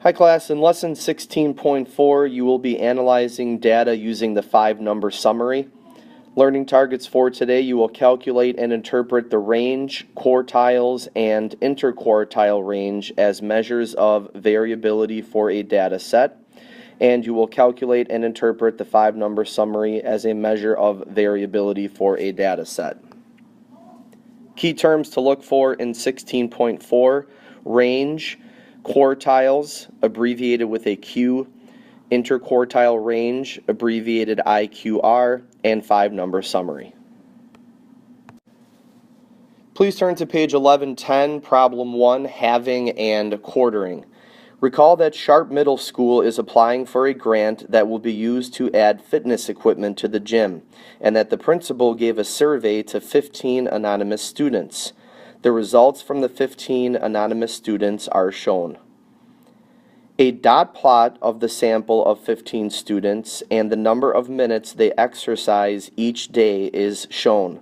Hi class, in lesson 16.4 you will be analyzing data using the 5-number summary. Learning targets for today: you will calculate and interpret the range, quartiles, and interquartile range as measures of variability for a data set, and you will calculate and interpret the 5-number summary as a measure of variability for a data set. Key terms to look for in 16.4: range, quartiles, abbreviated with a Q, interquartile range, abbreviated IQR, and 5-number summary. Please turn to page 1110, problem 1, halving and quartering. Recall that Sharp Middle School is applying for a grant that will be used to add fitness equipment to the gym, and that the principal gave a survey to 15 anonymous students. The results from the 15 anonymous students are shown. A dot plot of the sample of 15 students and the number of minutes they exercise each day is shown.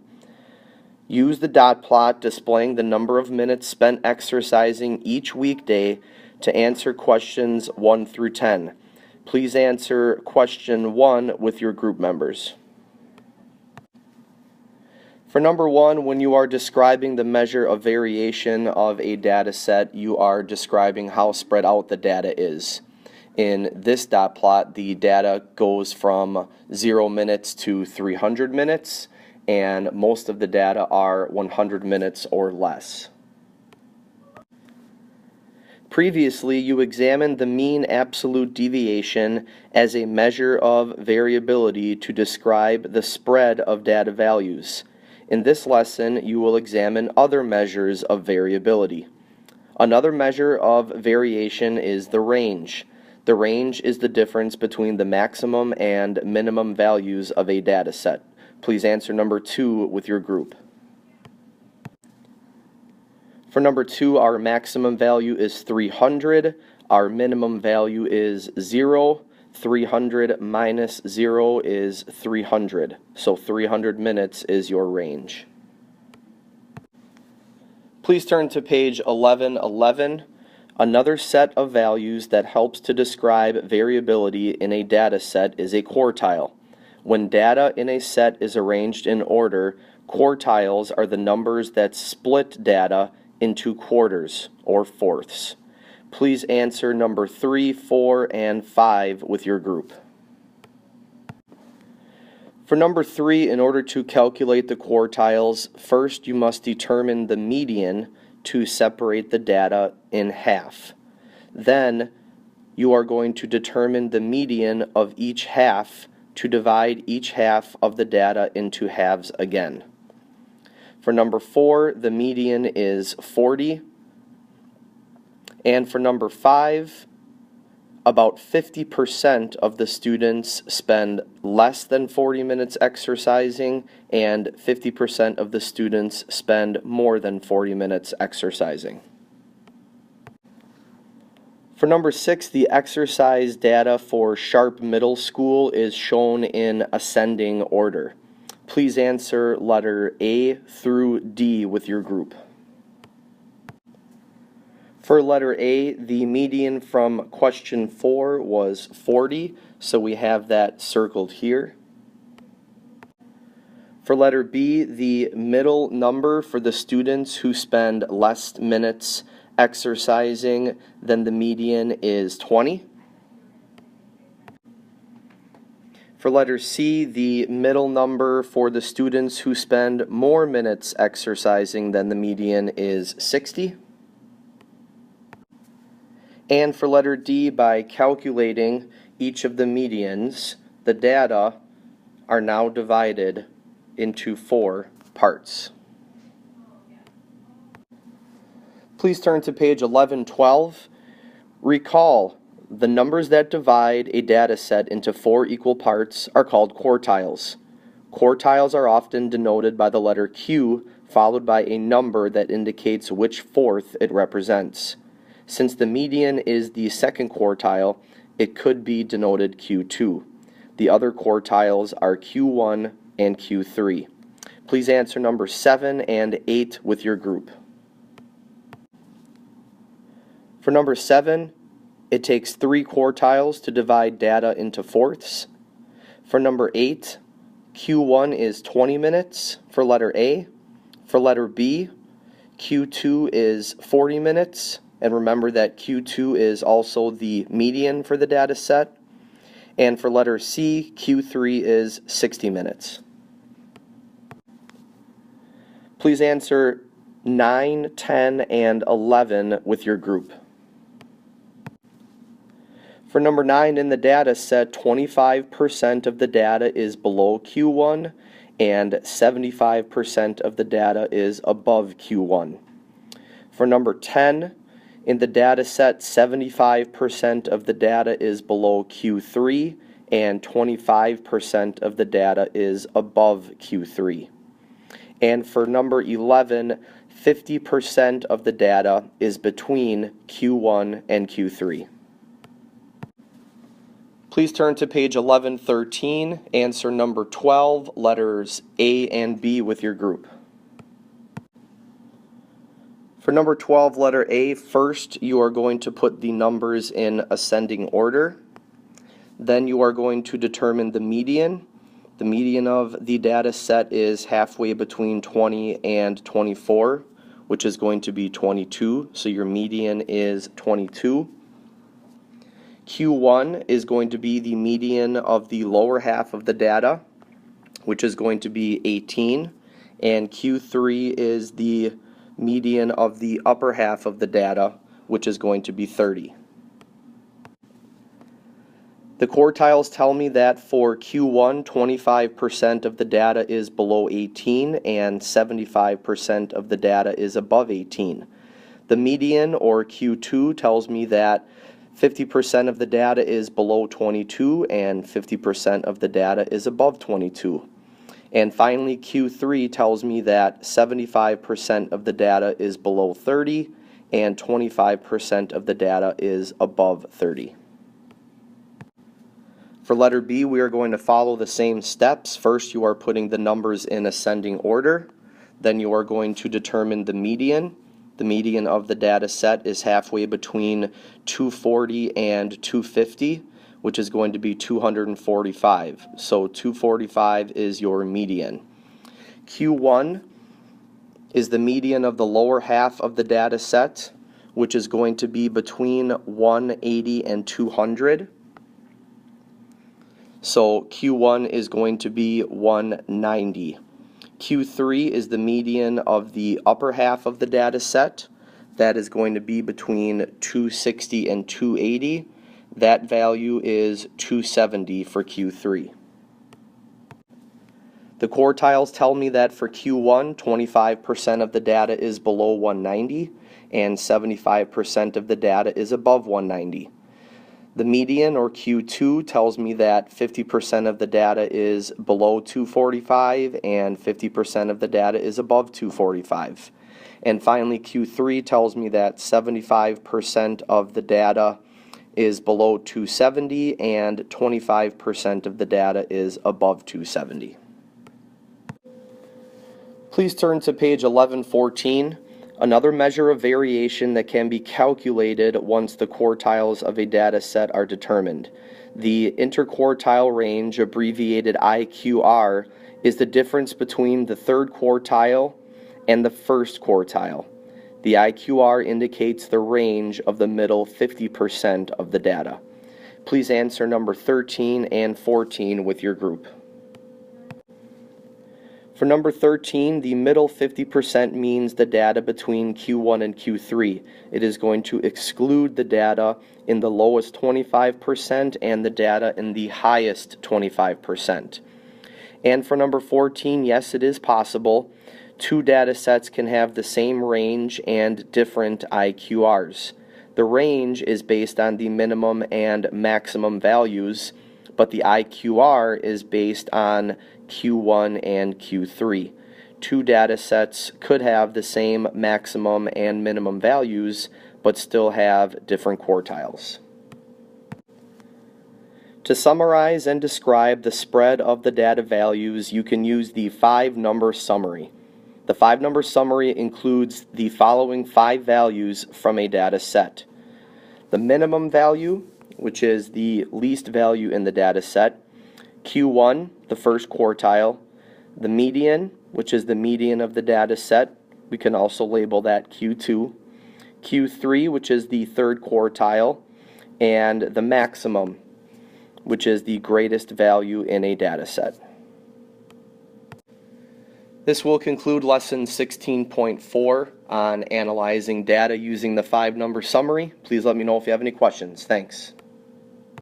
Use the dot plot displaying the number of minutes spent exercising each weekday to answer questions 1 through 10. Please answer question 1 with your group members. For number 1, when you are describing the measure of variation of a data set, you are describing how spread out the data is. In this dot plot, the data goes from 0 minutes to 300 minutes, and most of the data are 100 minutes or less. Previously, you examined the mean absolute deviation as a measure of variability to describe the spread of data values. In this lesson, you will examine other measures of variability. Another measure of variation is the range. The range is the difference between the maximum and minimum values of a data set. Please answer number 2 with your group. For number 2, our maximum value is 300. Our minimum value is 0. 300 minus 0 is 300. So 300 minutes is your range. Please turn to page 1111. Another set of values that helps to describe variability in a data set is a quartile. When data in a set is arranged in order, quartiles are the numbers that split data into quarters or fourths. Please answer number 3, 4, and 5 with your group. For number 3, in order to calculate the quartiles, first you must determine the median to separate the data in half. Then you are going to determine the median of each half to divide each half of the data into halves again. For number 4, the median is 40. And for number 5, about 50% of the students spend less than 40 minutes exercising, and 50% of the students spend more than 40 minutes exercising. For number 6, the exercise data for Sharp Middle School is shown in ascending order. Please answer letter A through D with your group. For letter A, the median from question 4 was 40, so we have that circled here. For letter B, the middle number for the students who spend less minutes exercising than the median is 20. For letter C, the middle number for the students who spend more minutes exercising than the median is 60. And for letter D, by calculating each of the medians, the data are now divided into 4 parts. Please turn to page 1112. Recall, the numbers that divide a data set into 4 equal parts are called quartiles. Quartiles are often denoted by the letter Q, followed by a number that indicates which fourth it represents. Since the median is the second quartile, it could be denoted Q2. The other quartiles are Q1 and Q3. Please answer number 7 and 8 with your group. For number 7, It takes 3 quartiles to divide data into fourths. For number 8, Q1 is 20 minutes for letter A. For letter B, Q2 is 40 minutes. And remember that Q2 is also the median for the data set. And for letter C, Q3 is 60 minutes. Please answer 9, 10, and 11 with your group. For number 9 in the data set, 25% of the data is below Q1 and 75% of the data is above Q1. For number 10, in the data set, 75% of the data is below Q3 and 25% of the data is above Q3. And for number 11, 50% of the data is between Q1 and Q3. Please turn to page 1113, answer number 12, letters A and B with your group. For number 12, letter A, first you are going to put the numbers in ascending order. Then you are going to determine the median. The median of the data set is halfway between 20 and 24, which is going to be 22, so your median is 22. Q1 is going to be the median of the lower half of the data, which is going to be 18, and Q3 is the median of the upper half of the data, which is going to be 30. The quartiles tell me that for Q1, 25% of the data is below 18 and 75% of the data is above 18. The median, or Q2, tells me that 50% of the data is below 22 and 50% of the data is above 22. And finally, Q3 tells me that 75% of the data is below 30 and 25% of the data is above 30. For letter B, we are going to follow the same steps. First, you are putting the numbers in ascending order. Then you are going to determine the median. The median of the data set is halfway between 240 and 250, which is going to be 245. So 245 is your median. Q1 is the median of the lower half of the data set, which is going to be between 180 and 200. So Q1 is going to be 190. Q3 is the median of the upper half of the data set. That is going to be between 260 and 280. That value is 270 for Q3. The quartiles tell me that for Q1, 25% of the data is below 190 and 75% of the data is above 190. The median, or Q2, tells me that 50% of the data is below 245 and 50% of the data is above 245. And finally, Q3 tells me that 75% of the data is below 270 and 25% of the data is above 270. Please turn to page 1114. Another measure of variation that can be calculated once the quartiles of a data set are determined. The interquartile range, abbreviated IQR, is the difference between the third quartile and the first quartile. The IQR indicates the range of the middle 50% of the data. Please answer number 13 and 14 with your group. For number 13, the middle 50% means the data between Q1 and Q3. It is going to exclude the data in the lowest 25% and the data in the highest 25%. And for number 14, yes, it is possible. Two data sets can have the same range and different IQRs. The range is based on the minimum and maximum values, but the IQR is based on Q1 and Q3. Two data sets could have the same maximum and minimum values, but still have different quartiles. To summarize and describe the spread of the data values, you can use the 5-number summary. The 5-number summary includes the following 5 values from a data set. the minimum value, which is the least value in the data set, Q1, the first quartile, the median, which is the median of the data set, we can also label that Q2, Q3, which is the third quartile, and the maximum, which is the greatest value in a data set. This will conclude lesson 16.4 on analyzing data using the 5-number summary. Please let me know if you have any questions. Thanks.